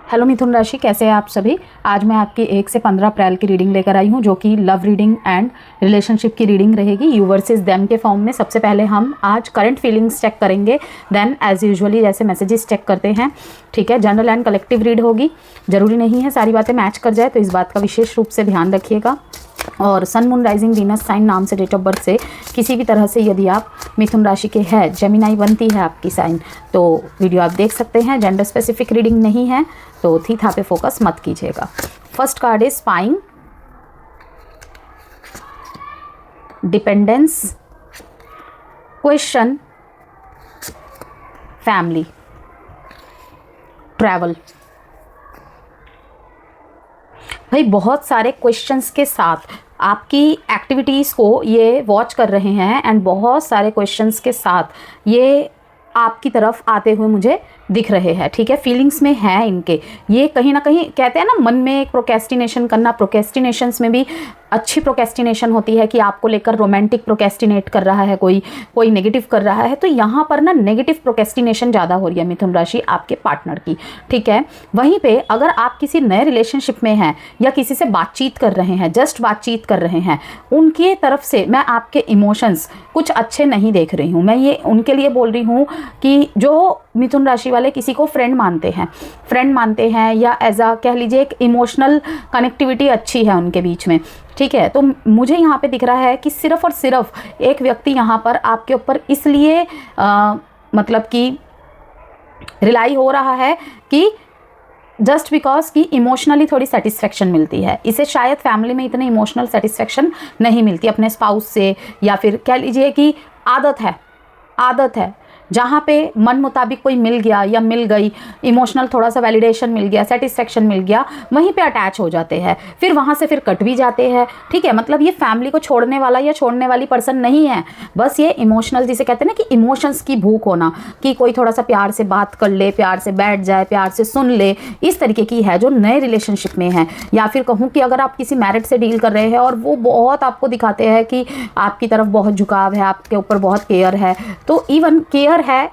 Hello मिथुन राशि, कैसे हैं आप सभी। आज मैं आपकी 1 से 15 अप्रैल की रीडिंग लेकर आई हूं, जो कि लव रीडिंग एंड रिलेशनशिप की रीडिंग रहेगी, यू वर्सेस देम के फॉर्म में। सबसे पहले हम आज करंट फीलिंग्स चेक करेंगे, देन एज यूजुअली जैसे मैसेजेस चेक करते हैं, ठीक है। जनरल एंड कलेक्टिव रीड होगी, जरूरी नहीं है सारी बातें मैच कर जाए, तो इस बात का विशेष रूप से ध्यान रखिएगा। और सन, मून, राइजिंग, वीनस साइन नाम से डेट ऑफ बर्थ से किसी भी तरह से यदि आप मिथुन राशि के हैं, जेमिनाई बनती है आपकी साइन, तो वीडियो आप देख सकते हैं। जेंडर स्पेसिफिक रीडिंग नहीं है, तो थीथा पे फोकस मत कीजिएगा। First card is spying, dependence, question, family, travel. भाई बहुत सारे क्वेश्चंस के साथ आपकी एक्टिविटीज़ को ये वॉच कर रहे हैं एंड बहुत सारे क्वेश्चंस के साथ ये आपकी तरफ आते हुए मुझे दिख रहे हैं, ठीक है। फीलिंग्स में है इनके, ये कहीं ना कहीं कहते हैं ना मन में एक प्रोकेस्टिनेशन करना। प्रोकेस्टिनेशंस में भी अच्छी प्रोकेस्टिनेशन होती है कि आपको लेकर रोमांटिक प्रोकेस्टिनेट कर रहा है, कोई नेगेटिव कर रहा है, तो यहाँ पर ना नेगेटिव प्रोकेस्टिनेशन ज़्यादा हो रही है मिथुन राशि आपके पार्टनर की, ठीक है। वहीं पे अगर आप किसी नए रिलेशनशिप में हैं या किसी से बातचीत कर रहे हैं, जस्ट बातचीत कर रहे हैं, उनके तरफ से मैं आपके इमोशंस कुछ अच्छे नहीं देख रही हूँ। मैं ये उनके लिए बोल रही हूँ कि जो मिथुन राशि वाले किसी को फ्रेंड मानते हैं या एज आ कह लीजिए एक इमोशनल कनेक्टिविटी अच्छी है उनके बीच में, ठीक है। तो मुझे यहाँ पे दिख रहा है कि सिर्फ और सिर्फ एक व्यक्ति यहाँ पर आपके ऊपर इसलिए मतलब कि रिलाई हो रहा है कि जस्ट बिकॉज कि इमोशनली थोड़ी सेटिस्फेक्शन मिलती है इसे। शायद फैमिली में इतने इमोशनल सेटिस्फेक्शन नहीं मिलती अपने स्पाउस से, या फिर कह लीजिए कि आदत है जहाँ पे मन मुताबिक कोई मिल गया या मिल गई, इमोशनल थोड़ा सा वैलिडेशन मिल गया, सेटिस्फेक्शन मिल गया, वहीं पे अटैच हो जाते हैं, फिर वहाँ से फिर कट भी जाते हैं, ठीक है। मतलब ये फैमिली को छोड़ने वाला या छोड़ने वाली पर्सन नहीं है, बस ये इमोशनल जिसे कहते हैं ना कि इमोशंस की भूख होना, कि कोई थोड़ा सा प्यार से बात कर ले, प्यार से बैठ जाए, प्यार से सुन ले, इस तरीके की है जो नए रिलेशनशिप में है। या फिर कहूँ कि अगर आप किसी मैरिड से डील कर रहे हैं और वो बहुत आपको दिखाते हैं कि आपकी तरफ बहुत झुकाव है, आपके ऊपर बहुत केयर है, तो इवन केयर है,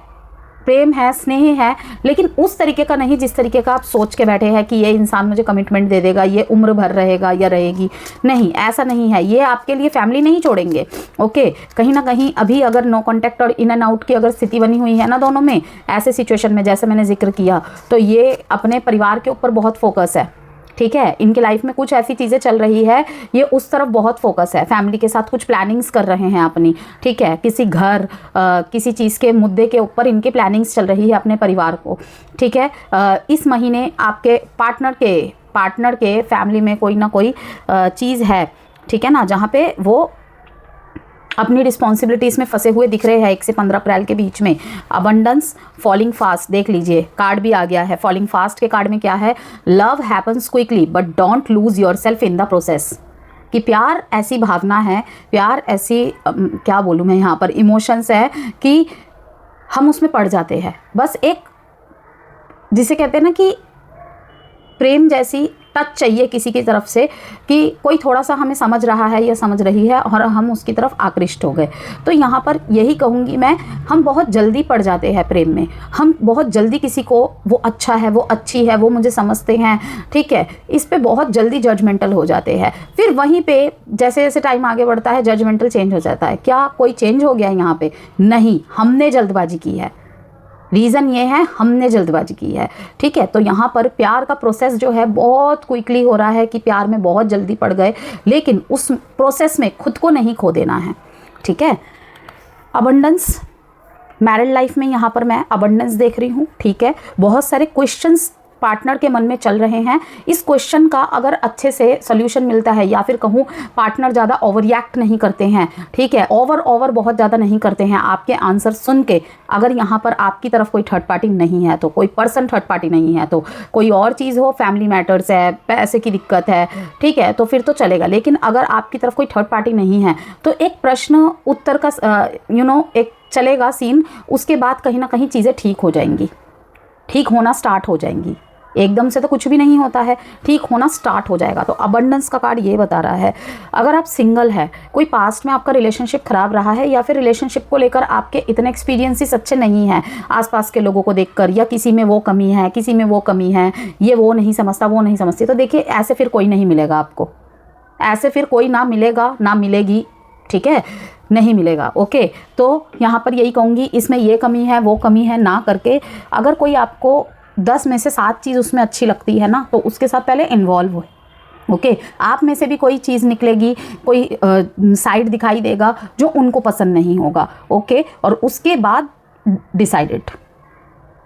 प्रेम है, स्नेह है, लेकिन उस तरीके का नहीं जिस तरीके का आप सोच के बैठे हैं कि ये इंसान मुझे कमिटमेंट दे देगा, ये उम्र भर रहेगा या रहेगी। नहीं, ऐसा नहीं है। ये आपके लिए फैमिली नहीं छोड़ेंगे, ओके। कहीं ना कहीं अभी अगर नो कॉन्टैक्ट और इन एंड आउट की अगर स्थिति बनी हुई है ना दोनों में, ऐसे सिचुएशन में जैसे मैंने जिक्र किया, तो ये अपने परिवार के ऊपर बहुत फोकस है, ठीक है। इनके लाइफ में कुछ ऐसी चीज़ें चल रही है, ये उस तरफ बहुत फोकस है, फैमिली के साथ कुछ प्लानिंग्स कर रहे हैं अपनी, ठीक है। किसी घर किसी चीज़ के मुद्दे के ऊपर इनकी प्लानिंग्स चल रही है अपने परिवार को, ठीक है। इस महीने आपके पार्टनर के फैमिली में कोई ना कोई चीज़ है, ठीक है ना, जहाँ पे वो अपनी रिस्पॉन्सिबिलिटीज़ में फंसे हुए दिख रहे हैं 1 से 15 अप्रैल के बीच में। अबंडेंस, फॉलिंग फास्ट, देख लीजिए कार्ड भी आ गया है। फॉलिंग फास्ट के कार्ड में क्या है? Love happens quickly but don't lose your self in the process. कि प्यार ऐसी भावना है, प्यार ऐसी क्या बोलूँ मैं यहाँ पर, इमोशंस है कि हम उसमें पड़ जाते हैं। बस एक जिसे कहते हैं ना कि प्रेम जैसी टच चाहिए किसी की तरफ से, कि कोई थोड़ा सा हमें समझ रहा है या समझ रही है और हम उसकी तरफ आकृष्ट हो गए। तो यहाँ पर यही कहूँगी मैं, हम बहुत जल्दी पड़ जाते हैं प्रेम में, हम बहुत जल्दी किसी को वो अच्छा है, वो अच्छी है, वो मुझे समझते हैं, ठीक है, इस पे बहुत जल्दी जजमेंटल हो जाते हैं। फिर वहीं पे जैसे जैसे टाइम आगे बढ़ता है जजमेंटल चेंज हो जाता है। क्या कोई चेंज हो गया यहाँ पे? नहीं, हमने जल्दबाजी की है। रीज़न ये है, हमने जल्दबाजी की है, ठीक है। तो यहाँ पर प्यार का प्रोसेस जो है बहुत क्विकली हो रहा है कि प्यार में बहुत जल्दी पड़ गए, लेकिन उस प्रोसेस में खुद को नहीं खो देना है, ठीक है। अबंडेंस, मैरिड लाइफ में यहाँ पर मैं अबंडेंस देख रही हूँ, ठीक है। बहुत सारे क्वेश्चंस पार्टनर के मन में चल रहे हैं। इस क्वेश्चन का अगर अच्छे से सोल्यूशन मिलता है, या फिर कहूँ पार्टनर ज़्यादा ओवर रिएक्ट नहीं करते हैं, ठीक है, ओवर बहुत ज़्यादा नहीं करते हैं आपके आंसर सुन के, अगर यहाँ पर आपकी तरफ कोई थर्ड पार्टी नहीं है, तो कोई पर्सन थर्ड पार्टी नहीं है, तो कोई और चीज़ हो, फैमिली मैटर्स है, पैसे की दिक्कत है, ठीक है, तो फिर तो चलेगा। लेकिन अगर आपकी तरफ कोई थर्ड पार्टी नहीं है, तो एक प्रश्न उत्तर का एक चलेगा सीन, उसके बाद कहीं ना कहीं चीज़ें ठीक हो जाएंगी, ठीक होना स्टार्ट हो जाएंगी। एकदम से तो कुछ भी नहीं होता है, ठीक होना स्टार्ट हो जाएगा। तो अबंडेंस का कार्ड ये बता रहा है, अगर आप सिंगल है, कोई पास्ट में आपका रिलेशनशिप खराब रहा है या फिर रिलेशनशिप को लेकर आपके इतने एक्सपीरियंसेस अच्छे नहीं हैं आसपास के लोगों को देखकर, या किसी में वो कमी है, किसी में वो कमी है, ये वो नहीं समझता, वो नहीं समझती, तो देखिए ऐसे फिर कोई नहीं मिलेगा आपको, ऐसे फिर कोई ना मिलेगा ना मिलेगी, ठीक है, नहीं मिलेगा। ओके, तो यहाँ पर यही कहूँगी, इसमें ये कमी है वो कमी है ना करके, अगर कोई आपको 10 में से 7 चीज़ उसमें अच्छी लगती है ना, तो उसके साथ पहले इन्वॉल्व हो। ओके, आप में से भी कोई चीज़ निकलेगी, कोई साइड दिखाई देगा जो उनको पसंद नहीं होगा। ओके, और उसके बाद डिसाइडेड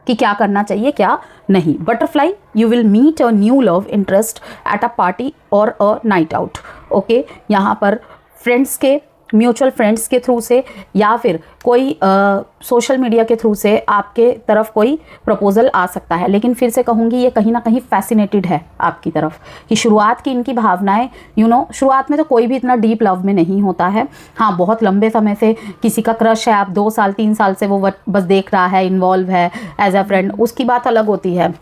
कि क्या करना चाहिए क्या नहीं। Butterfly, you will meet a new love interest at a party or a night out. Okay, यहाँ पर फ्रेंड्स के, म्यूचुअल फ्रेंड्स के थ्रू से या फिर कोई सोशल मीडिया के थ्रू से आपके तरफ कोई प्रपोजल आ सकता है। लेकिन फिर से कहूँगी, ये कहीं ना कहीं फैसिनेटेड है आपकी तरफ, कि शुरुआत की इनकी भावनाएं, शुरुआत में तो कोई भी इतना डीप लव में नहीं होता है। हाँ, बहुत लंबे समय से किसी का क्रश है, आप 2 साल 3 साल से वो बस देख रहा है, इन्वॉल्व है एज अ फ्रेंड, उसकी बात अलग होती है।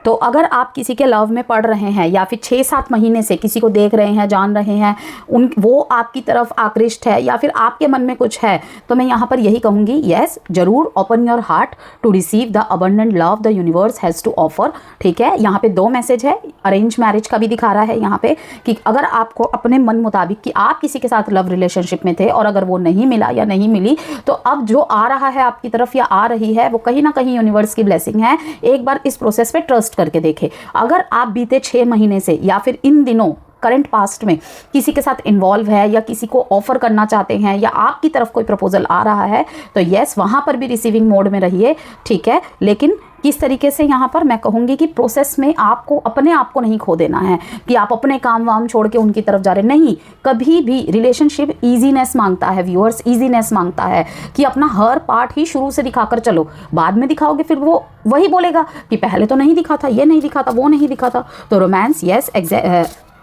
तो अगर आप किसी के लव में पड़ रहे हैं या फिर 6-7 महीने से किसी को देख रहे हैं, जान रहे हैं, वो आपकी तरफ आकृष्ट है या फिर आपके मन में कुछ है, तो मैं यहाँ पर यही कहूँगी, यस, ज़रूर open your heart to receive the abundant love the universe has to offer. ठीक है, यहाँ पे 2 मैसेज है, अरेंज मैरिज का भी दिखा रहा है यहाँ पे, कि अगर आपको अपने मन मुताबिक कि आप किसी के साथ लव रिलेशनशिप में थे और अगर वो नहीं मिला या नहीं मिली, तो अब जो आ रहा है आपकी तरफ या आ रही है, वो कहीं ना कहीं यूनिवर्स की ब्लेसिंग है। एक बार इस प्रोसेस पे ट्रस्ट करके देखें। अगर आप बीते 6 महीने से या फिर इन दिनों करंट पास्ट में किसी के साथ इन्वॉल्व है या किसी को ऑफर करना चाहते हैं या आपकी तरफ कोई प्रपोजल आ रहा है, तो यस, वहां पर भी रिसीविंग मोड में रहिए। ठीक है, लेकिन किस तरीके से, यहाँ पर मैं कहूँगी कि प्रोसेस में आपको अपने आप को नहीं खो देना है कि आप अपने काम वाम छोड़ के उनकी तरफ जा रहे, नहीं। कभी भी रिलेशनशिप ईजीनेस मांगता है व्यूअर्स, ईजीनेस मांगता है कि अपना हर पार्ट ही शुरू से दिखाकर चलो। बाद में दिखाओगे फिर वो वही बोलेगा कि पहले तो नहीं दिखा था, ये नहीं दिखा था, वो नहीं दिखा था। तो रोमांस, यस,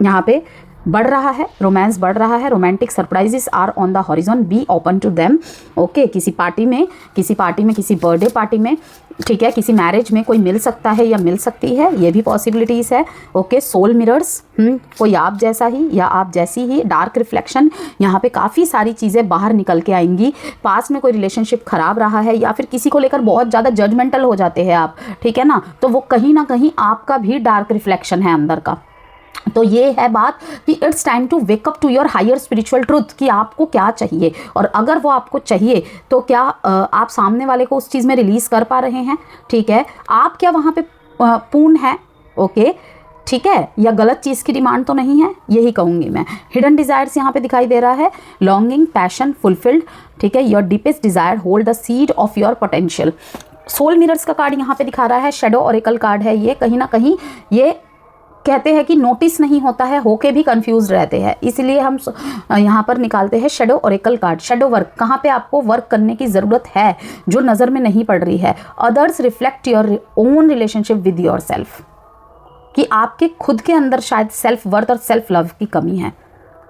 यहाँ पे बढ़ रहा है, रोमांस बढ़ रहा है, romantic surprises are on the horizon, be open to them. Okay, किसी पार्टी में, किसी बर्थडे पार्टी में, ठीक है, किसी मैरिज में कोई मिल सकता है या मिल सकती है, ये भी पॉसिबिलिटीज़ है। ओके, सोल मिरर्स, कोई आप जैसा ही या आप जैसी ही, डार्क रिफ्लेक्शन, यहाँ पे काफ़ी सारी चीज़ें बाहर निकल के आएंगी। पास में कोई रिलेशनशिप खराब रहा है या फिर किसी को लेकर बहुत ज़्यादा जजमेंटल हो जाते हैं आप, ठीक है ना, तो वो कहीं ना कहीं आपका भी डार्क रिफ्लेक्शन है अंदर का। तो ये है बात कि it's time to wake up to your higher spiritual truth, कि आपको क्या चाहिए, और अगर वो आपको चाहिए तो क्या आप सामने वाले को उस चीज़ में रिलीज कर पा रहे हैं। ठीक है, आप क्या वहाँ पे पूर्ण है। ओके, ठीक है, या गलत चीज़ की डिमांड तो नहीं है, यही कहूँगी मैं। हिडन डिज़ायर्स यहाँ पे दिखाई दे रहा है, लॉन्गिंग, पैशन, फुलफिल्ड। ठीक है, your deepest desire hold the seed of your potential. Soul mirrors का कार्ड यहाँ पे दिखा रहा है, शेडो ओरेकल कार्ड है ये। कहीं ना कहीं ये कहते हैं कि नोटिस नहीं होता है, होके भी कंफ्यूज रहते हैं, इसलिए हम यहाँ पर निकालते हैं shadow Oracle card. Shadow work, कहाँ पे आपको वर्क करने की ज़रूरत है जो नज़र में नहीं पड़ रही है। Others reflect your own relationship with your self, कि आपके खुद के अंदर शायद सेल्फ वर्थ और सेल्फ लव की कमी है।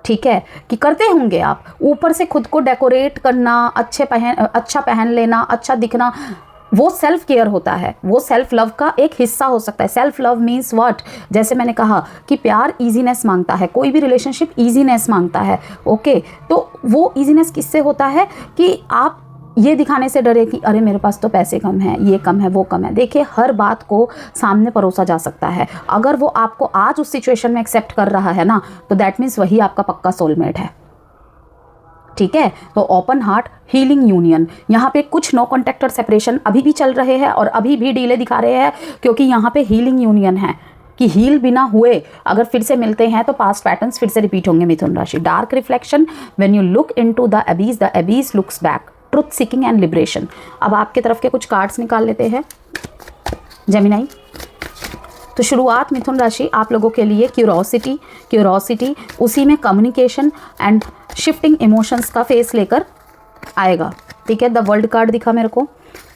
ठीक है, कि करते होंगे आप, ऊपर से खुद को डेकोरेट करना, अच्छा पहन लेना, अच्छा दिखना, वो सेल्फ केयर होता है, वो सेल्फ लव का एक हिस्सा हो सकता है। सेल्फ लव मीन्स व्हाट, जैसे मैंने कहा कि प्यार इजीनेस मांगता है, कोई भी रिलेशनशिप इजीनेस मांगता है। ओके, तो वो इजीनेस किससे होता है कि आप ये दिखाने से डरे कि अरे मेरे पास तो पैसे कम है, ये कम है, वो कम है। देखिए, हर बात को सामने परोसा जा सकता है। अगर वो आपको आज उस सिचुएशन में एक्सेप्ट कर रहा है ना, तो दैट मीन्स वही आपका पक्का सोलमेट है। ठीक है, तो ओपन हार्ट, हीलिंग यूनियन, यहाँ पे कुछ नो कॉन्टैक्ट और सेपरेशन अभी भी चल रहे हैं और अभी भी डीले दिखा रहे हैं, क्योंकि यहाँ पे हीलिंग यूनियन है कि हील बिना हुए अगर फिर से मिलते हैं तो पास्ट पैटर्न्स फिर से रिपीट होंगे। मिथुन राशि, dark reflection, when you look into the Abies looks back, truth seeking and liberation. अब आपके तरफ के कुछ कार्ड्स निकाल लेते हैं जेमिनाई। तो शुरुआत मिथुन राशि आप लोगों के लिए क्यूरोसिटी, उसी में कम्युनिकेशन एंड शिफ्टिंग इमोशंस का फेस लेकर आएगा। ठीक है, द वर्ल्ड कार्ड दिखा मेरे को,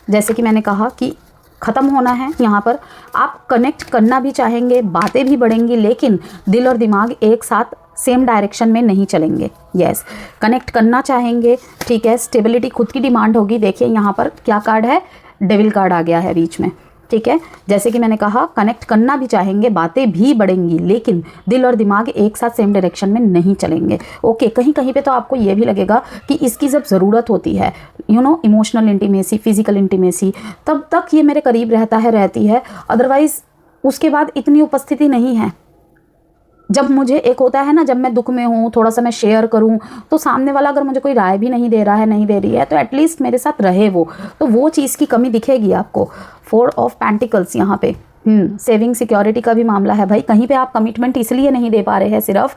जैसे कि मैंने कहा कि ख़त्म होना है। यहाँ पर आप कनेक्ट करना भी चाहेंगे, बातें भी बढ़ेंगी, लेकिन दिल और दिमाग एक साथ सेम डायरेक्शन में नहीं चलेंगे। यस, कनेक्ट करना चाहेंगे, ठीक है, स्टेबिलिटी खुद की डिमांड होगी। देखिए यहाँ पर क्या कार्ड है, डेविल कार्ड आ गया है बीच में। ठीक है। जैसे कि मैंने कहा, कनेक्ट करना भी चाहेंगे, बातें भी बढ़ेंगी, लेकिन दिल और दिमाग एक साथ सेम डायरेक्शन में नहीं चलेंगे। ओके, कहीं कहीं पे तो आपको ये भी लगेगा कि इसकी जब ज़रूरत होती है, इमोशनल इंटीमेसी, फिजिकल इंटीमेसी, तब तक ये मेरे करीब रहता है, रहती है, अदरवाइज़ उसके बाद इतनी उपस्थिति नहीं है। जब मुझे एक होता है ना, जब मैं दुख में हूँ, थोड़ा सा मैं शेयर करूँ, तो सामने वाला अगर मुझे कोई राय भी नहीं दे रहा है, नहीं दे रही है, तो एटलीस्ट मेरे साथ रहे वो, तो वो चीज़ की कमी दिखेगी आपको। 4 ऑफ पेंटिकल्स यहाँ पे सेविंग सिक्योरिटी का भी मामला है भाई। कहीं पे आप कमिटमेंट इसलिए नहीं दे पा रहे हैं सिर्फ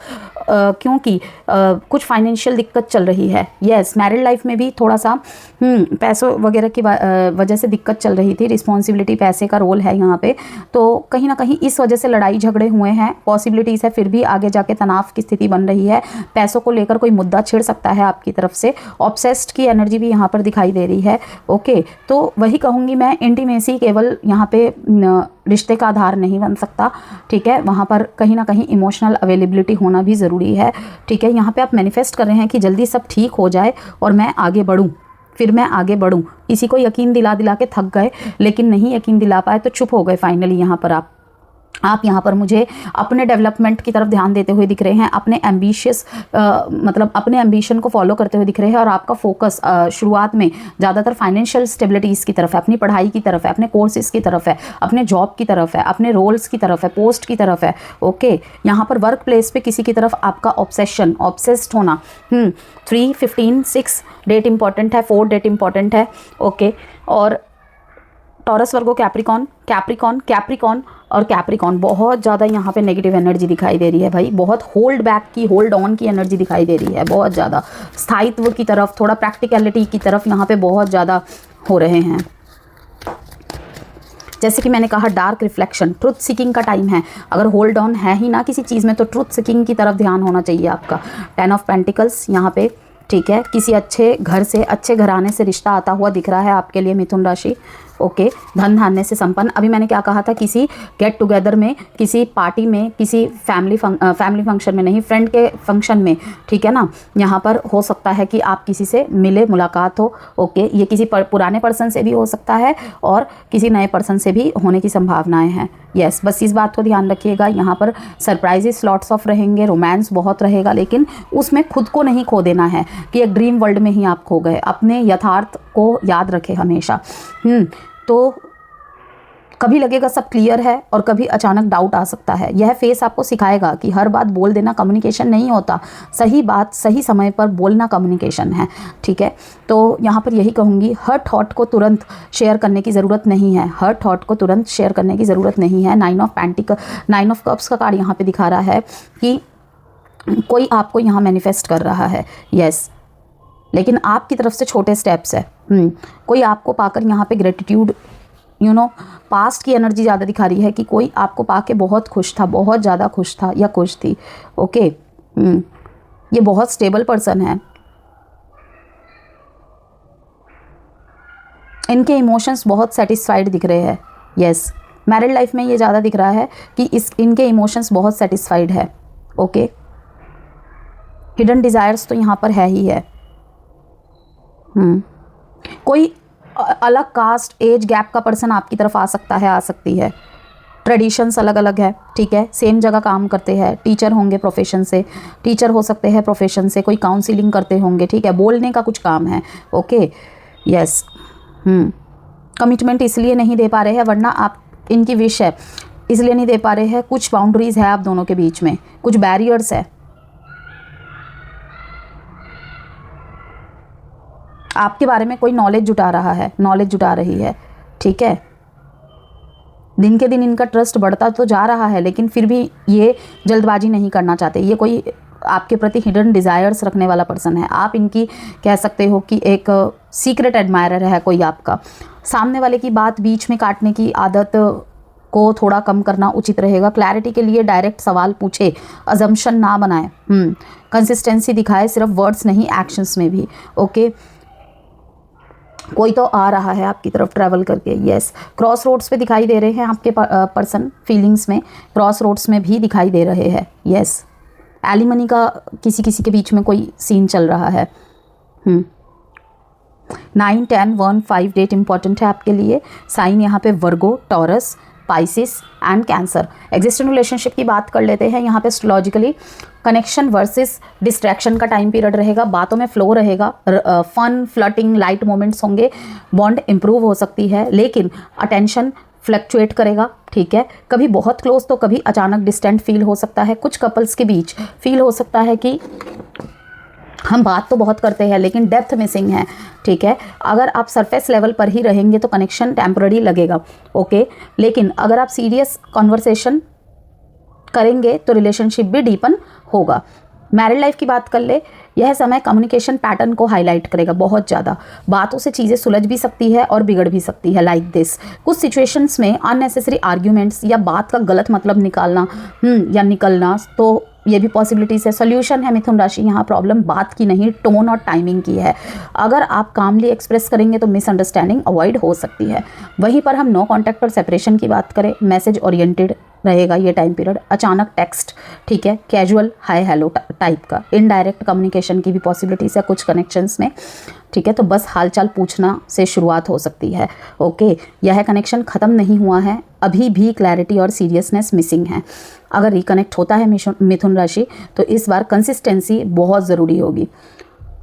क्योंकि कुछ फाइनेंशियल दिक्कत चल रही है। यस, मैरिड लाइफ में भी थोड़ा सा पैसों वगैरह की वजह से दिक्कत चल रही थी। रिस्पॉन्सिबिलिटी, पैसे का रोल है यहाँ पे, तो कहीं ना कहीं इस वजह से लड़ाई झगड़े हुए हैं। पॉसिबिलिटीज़ है फिर भी आगे जाके तनाव की स्थिति बन रही है। पैसों को लेकर कोई मुद्दा छिड़ सकता है आपकी तरफ से। ऑब्सेस्ड की एनर्जी भी यहाँ पर दिखाई दे रही है। ओके, तो वही कहूँगी मैं, इंटीमेसी केवल यहाँ पे रिश्ते का आधार नहीं बन सकता, ठीक है। वहाँ पर कहीं ना कहीं इमोशनल अवेलेबिलिटी होना भी ज़रूरी है, ठीक है। यहाँ पे आप मैनिफेस्ट कर रहे हैं कि जल्दी सब ठीक हो जाए और मैं आगे बढ़ूँ, फिर मैं आगे बढ़ूँ। किसी को यकीन दिला दिला के थक गए, लेकिन नहीं यकीन दिला पाए तो चुप हो गए फाइनली। यहाँ पर आप यहाँ पर मुझे अपने डेवलपमेंट की तरफ ध्यान देते हुए दिख रहे हैं, अपने एम्बिशियस मतलब अपने एम्बिशन को फॉलो करते हुए दिख रहे हैं, और आपका फोकस शुरुआत में ज़्यादातर फाइनेंशियल स्टेबिलिटीज़ की तरफ है, अपनी पढ़ाई की तरफ है, अपने कोर्सेज़ की तरफ है, अपने जॉब की तरफ है, अपने रोल्स की तरफ है, पोस्ट की तरफ है। ओके, यहाँ पर वर्क प्लेस पे किसी की तरफ आपका ऑब्सेस्ड होना। 3, 15, 6 डेट इंपॉर्टेंट है, 4 डेट इंपॉर्टेंट है। ओके, और टॉरस, वर्गो, कैप्रिकॉन और कैप्रिकॉन बहुत ज़्यादा यहाँ पे नेगेटिव एनर्जी दिखाई दे रही है भाई। बहुत होल्ड बैक की, होल्ड ऑन की एनर्जी दिखाई दे रही है, बहुत ज़्यादा स्थायित्व की तरफ, थोड़ा प्रैक्टिकलिटी की तरफ यहाँ पे बहुत ज़्यादा हो रहे हैं। जैसे कि मैंने कहा, डार्क रिफ्लेक्शन, ट्रुथ सीकिंग का टाइम है। अगर होल्ड ऑन है ही ना किसी चीज़ में, तो ट्रुथ सीकिंग की तरफ ध्यान होना चाहिए आपका। 10 ऑफ पेंटिकल्स यहाँ पे, ठीक है। किसी अच्छे घर से, अच्छे घराने से रिश्ता आता हुआ दिख रहा है आपके लिए मिथुन राशि। ओके, धन धान्य से संपन्न। अभी मैंने क्या कहा था, किसी गेट टुगेदर में, किसी पार्टी में, किसी फैमिली फंक्शन में नहीं, फ्रेंड के फंक्शन में, ठीक है ना। यहाँ पर हो सकता है कि आप किसी से मिले, मुलाकात हो। ओके, ये किसी पुराने पर्सन से भी हो सकता है और किसी नए पर्सन से भी होने की संभावनाएं हैं। यस, बस इस बात को ध्यान रखिएगा। यहाँ पर सरप्राइजेस लॉट्स ऑफ रहेंगे, रोमांस बहुत रहेगा, लेकिन उसमें खुद को नहीं खो देना है कि एक ड्रीम वर्ल्ड में ही आप खो गए। अपने यथार्थ को याद रखें हमेशा। तो कभी लगेगा सब क्लियर है और कभी अचानक डाउट आ सकता है। यह फेस आपको सिखाएगा कि हर बात बोल देना कम्युनिकेशन नहीं होता, सही बात सही समय पर बोलना कम्युनिकेशन है, ठीक है। तो यहाँ पर यही कहूँगी, हर थॉट को तुरंत शेयर करने की ज़रूरत नहीं है, हर थॉट को तुरंत शेयर करने की ज़रूरत नहीं है। 9 ऑफ कप्स का कार्ड यहाँ पे दिखा रहा है कि कोई आपको यहाँ मैनिफेस्ट कर रहा है। यस, लेकिन आपकी तरफ से छोटे स्टेप्स है। कोई आपको पाकर यहाँ पे ग्रेटिट्यूड, पास्ट की एनर्जी ज़्यादा दिखा रही है कि कोई आपको पाके बहुत खुश था, बहुत ज़्यादा खुश था या खुश थी। ओके, ये बहुत स्टेबल पर्सन है। इनके इमोशंस बहुत सेटिस्फाइड दिख रहे हैं। यस, मैरिड लाइफ में ये ज़्यादा दिख रहा है कि इनके इमोशंस बहुत सेटिस्फाइड है। ओके, हिडन डिज़ायर्स तो यहाँ पर है ही है। कोई अलग कास्ट, एज गैप का पर्सन आपकी तरफ आ सकता है, आ सकती है। ट्रेडिशंस अलग अलग है, ठीक है। सेम जगह काम करते हैं, टीचर होंगे प्रोफेशन से, टीचर हो सकते हैं प्रोफेशन से, कोई काउंसलिंग करते होंगे, ठीक है। बोलने का कुछ काम है। Okay, yes. कमिटमेंट इसलिए नहीं दे पा रहे हैं, वरना आप, इनकी विश है इसलिए नहीं दे पा रहे हैं। कुछ बाउंड्रीज़ है आप दोनों के बीच में, कुछ बैरियर्स है। आपके बारे में कोई नॉलेज जुटा रहा है, नॉलेज जुटा रही है, ठीक है। दिन के दिन इनका ट्रस्ट बढ़ता तो जा रहा है, लेकिन फिर भी ये जल्दबाजी नहीं करना चाहते। ये कोई आपके प्रति हिडन डिज़ायर्स रखने वाला पर्सन है। आप इनकी कह सकते हो कि एक सीक्रेट एडमायरर है कोई आपका। सामने वाले की बात बीच में काटने की आदत को थोड़ा कम करना उचित रहेगा। क्लैरिटी के लिए डायरेक्ट सवाल पूछे, अजम्पशन ना बनाए, कंसिस्टेंसी दिखाए, सिर्फ वर्ड्स नहीं एक्शंस में भी। ओके, कोई तो आ रहा है आपकी तरफ ट्रैवल करके। यस, क्रॉस रोड्स पे दिखाई दे रहे हैं आपके पर्सन, फीलिंग्स में क्रॉस रोड्स में भी दिखाई दे रहे हैं। यस, एलिमनी का किसी के बीच में कोई सीन चल रहा है। 9, 10, 1, 5 डेट इंपॉर्टेंट है आपके लिए। साइन यहाँ पे Virgo, Taurus, Pisces and Cancer. Existing relationship की बात कर लेते हैं। यहाँ पे एस्ट्रोलॉजिकली कनेक्शन वर्सेस डिस्ट्रैक्शन का टाइम पीरियड रहेगा। बातों में फ्लो रहेगा, फन, फ्लर्टिंग, लाइट मोमेंट्स होंगे, बॉन्ड इंप्रूव हो सकती है, लेकिन अटेंशन फ्लक्चुएट करेगा, ठीक है। कभी बहुत क्लोज तो कभी अचानक डिस्टेंट फील हो सकता है। कुछ कपल्स के बीच फील हो सकता है कि हम बात तो बहुत करते हैं लेकिन डेप्थ मिसिंग है, ठीक है। अगर आप सरफेस लेवल पर ही रहेंगे तो कनेक्शन टेम्पररी लगेगा, ओके। लेकिन अगर आप सीरियस कॉन्वर्सेशन करेंगे तो रिलेशनशिप भी डीपन होगा। मैरिड लाइफ की बात कर ले, यह समय कम्युनिकेशन पैटर्न को हाईलाइट करेगा बहुत ज़्यादा। बातों से चीज़ें सुलझ भी सकती है और बिगड़ भी सकती है, लाइक दिस। कुछ सिचुएशंस में अननेसेसरी आर्ग्यूमेंट्स या बात का गलत मतलब निकालना या निकलना, तो ये भी पॉसिबिलिटीज़ है। सोल्यूशन है मिथुन राशि, यहाँ प्रॉब्लम बात की नहीं, टोन और टाइमिंग की है। अगर आप कामली एक्सप्रेस करेंगे तो मिसअंडरस्टैंडिंग अवॉइड हो सकती है। वहीं पर हम नो कॉन्टैक्ट और सेपरेशन की बात करें, मैसेज ओरिएंटेड रहेगा ये टाइम पीरियड। अचानक टेक्स्ट, ठीक है, कैजुअल हाय हेलो टाइप का। इनडायरेक्ट कम्युनिकेशन की भी पॉसिबिलिटीज़ है कुछ कनेक्शंस में, ठीक है। तो बस हालचाल पूछना से शुरुआत हो सकती है, ओके। यह कनेक्शन ख़त्म नहीं हुआ है, अभी भी क्लैरिटी और सीरियसनेस मिसिंग है। अगर रिकनेक्ट होता है मिथुन राशि तो इस बार कंसिस्टेंसी बहुत ज़रूरी होगी।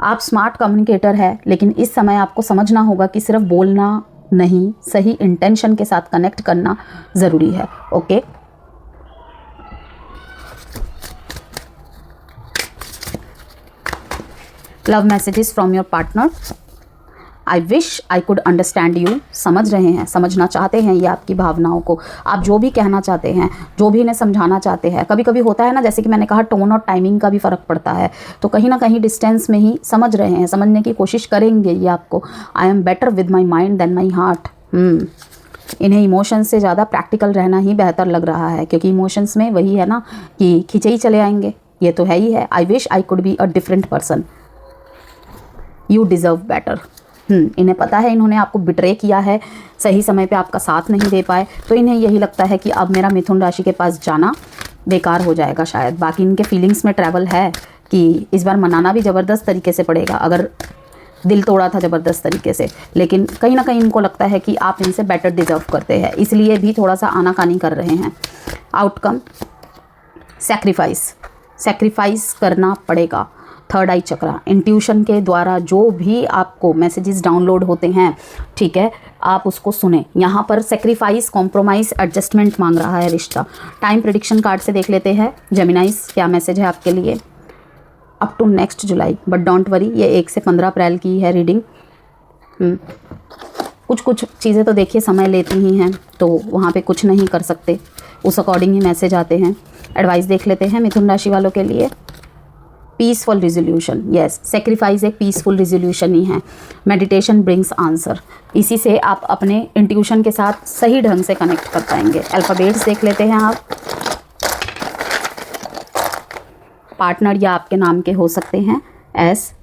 आप स्मार्ट कम्युनिकेटर है, लेकिन इस समय आपको समझना होगा कि सिर्फ बोलना नहीं, सही इंटेंशन के साथ कनेक्ट करना ज़रूरी है, okay. Love messages from your partner. I wish I could understand you. समझ रहे हैं, समझना चाहते हैं ये आपकी भावनाओं को। आप जो भी कहना चाहते हैं, जो भी इन्हें समझाना चाहते हैं, कभी कभी होता है ना, जैसे कि मैंने कहा टोन और टाइमिंग का भी फ़र्क पड़ता है, तो कहीं ना कहीं डिस्टेंस में ही समझ रहे हैं, समझने की कोशिश करेंगे ये आपको। I am better with my mind than my heart. इन्हें इमोशंस से ज़्यादा प्रैक्टिकल रहना ही बेहतर लग रहा है, क्योंकि इमोशंस में वही है ना कि खींचे ही चले आएंगे, ये तो है ही है। I wish I could be a different person, you deserve better. इन्हें पता है इन्होंने आपको बिट्रे किया है, सही समय पे आपका साथ नहीं दे पाए, तो इन्हें यही लगता है कि अब मेरा मिथुन राशि के पास जाना बेकार हो जाएगा शायद। बाकी इनके फीलिंग्स में ट्रैवल है कि इस बार मनाना भी ज़बरदस्त तरीके से पड़ेगा, अगर दिल तोड़ा था ज़बरदस्त तरीके से, लेकिन कहीं ना कहीं इनको लगता है कि आप इनसे बेटर डिज़र्व करते हैं, इसलिए भी थोड़ा सा आनाकानी कर रहे हैं। आउटकम सेक्रीफाइस करना पड़ेगा। थर्ड आई चक्रा, इंट्यूशन के द्वारा जो भी आपको मैसेजेस डाउनलोड होते हैं, ठीक है, आप उसको सुने। यहाँ पर सेक्रीफाइस, कॉम्प्रोमाइज़, एडजस्टमेंट मांग रहा है रिश्ता। टाइम प्रेडिक्शन कार्ड से देख लेते हैं जेमिनाइज क्या मैसेज है आपके लिए up to next July. But don't worry, ये 1 से 15 अप्रैल की है रीडिंग। कुछ चीज़ें तो देखिए समय लेती ही हैं, तो वहाँ पे कुछ नहीं कर सकते, उस अकॉर्डिंग ही मैसेज आते हैं। एडवाइस देख लेते हैं मिथुन राशि वालों के लिए। पीसफुल रिजोल्यूशन, यस, सेक्रीफाइस एक पीसफुल रिजोल्यूशन ही है। मेडिटेशन ब्रिंग्स आंसर, इसी से आप अपने इंट्यूशन के साथ सही ढंग से कनेक्ट कर पाएंगे। अल्फ़ाबेट्स देख लेते हैं आप। पार्टनर या आपके नाम के हो सकते हैं STIKHOMGNLZBAXV।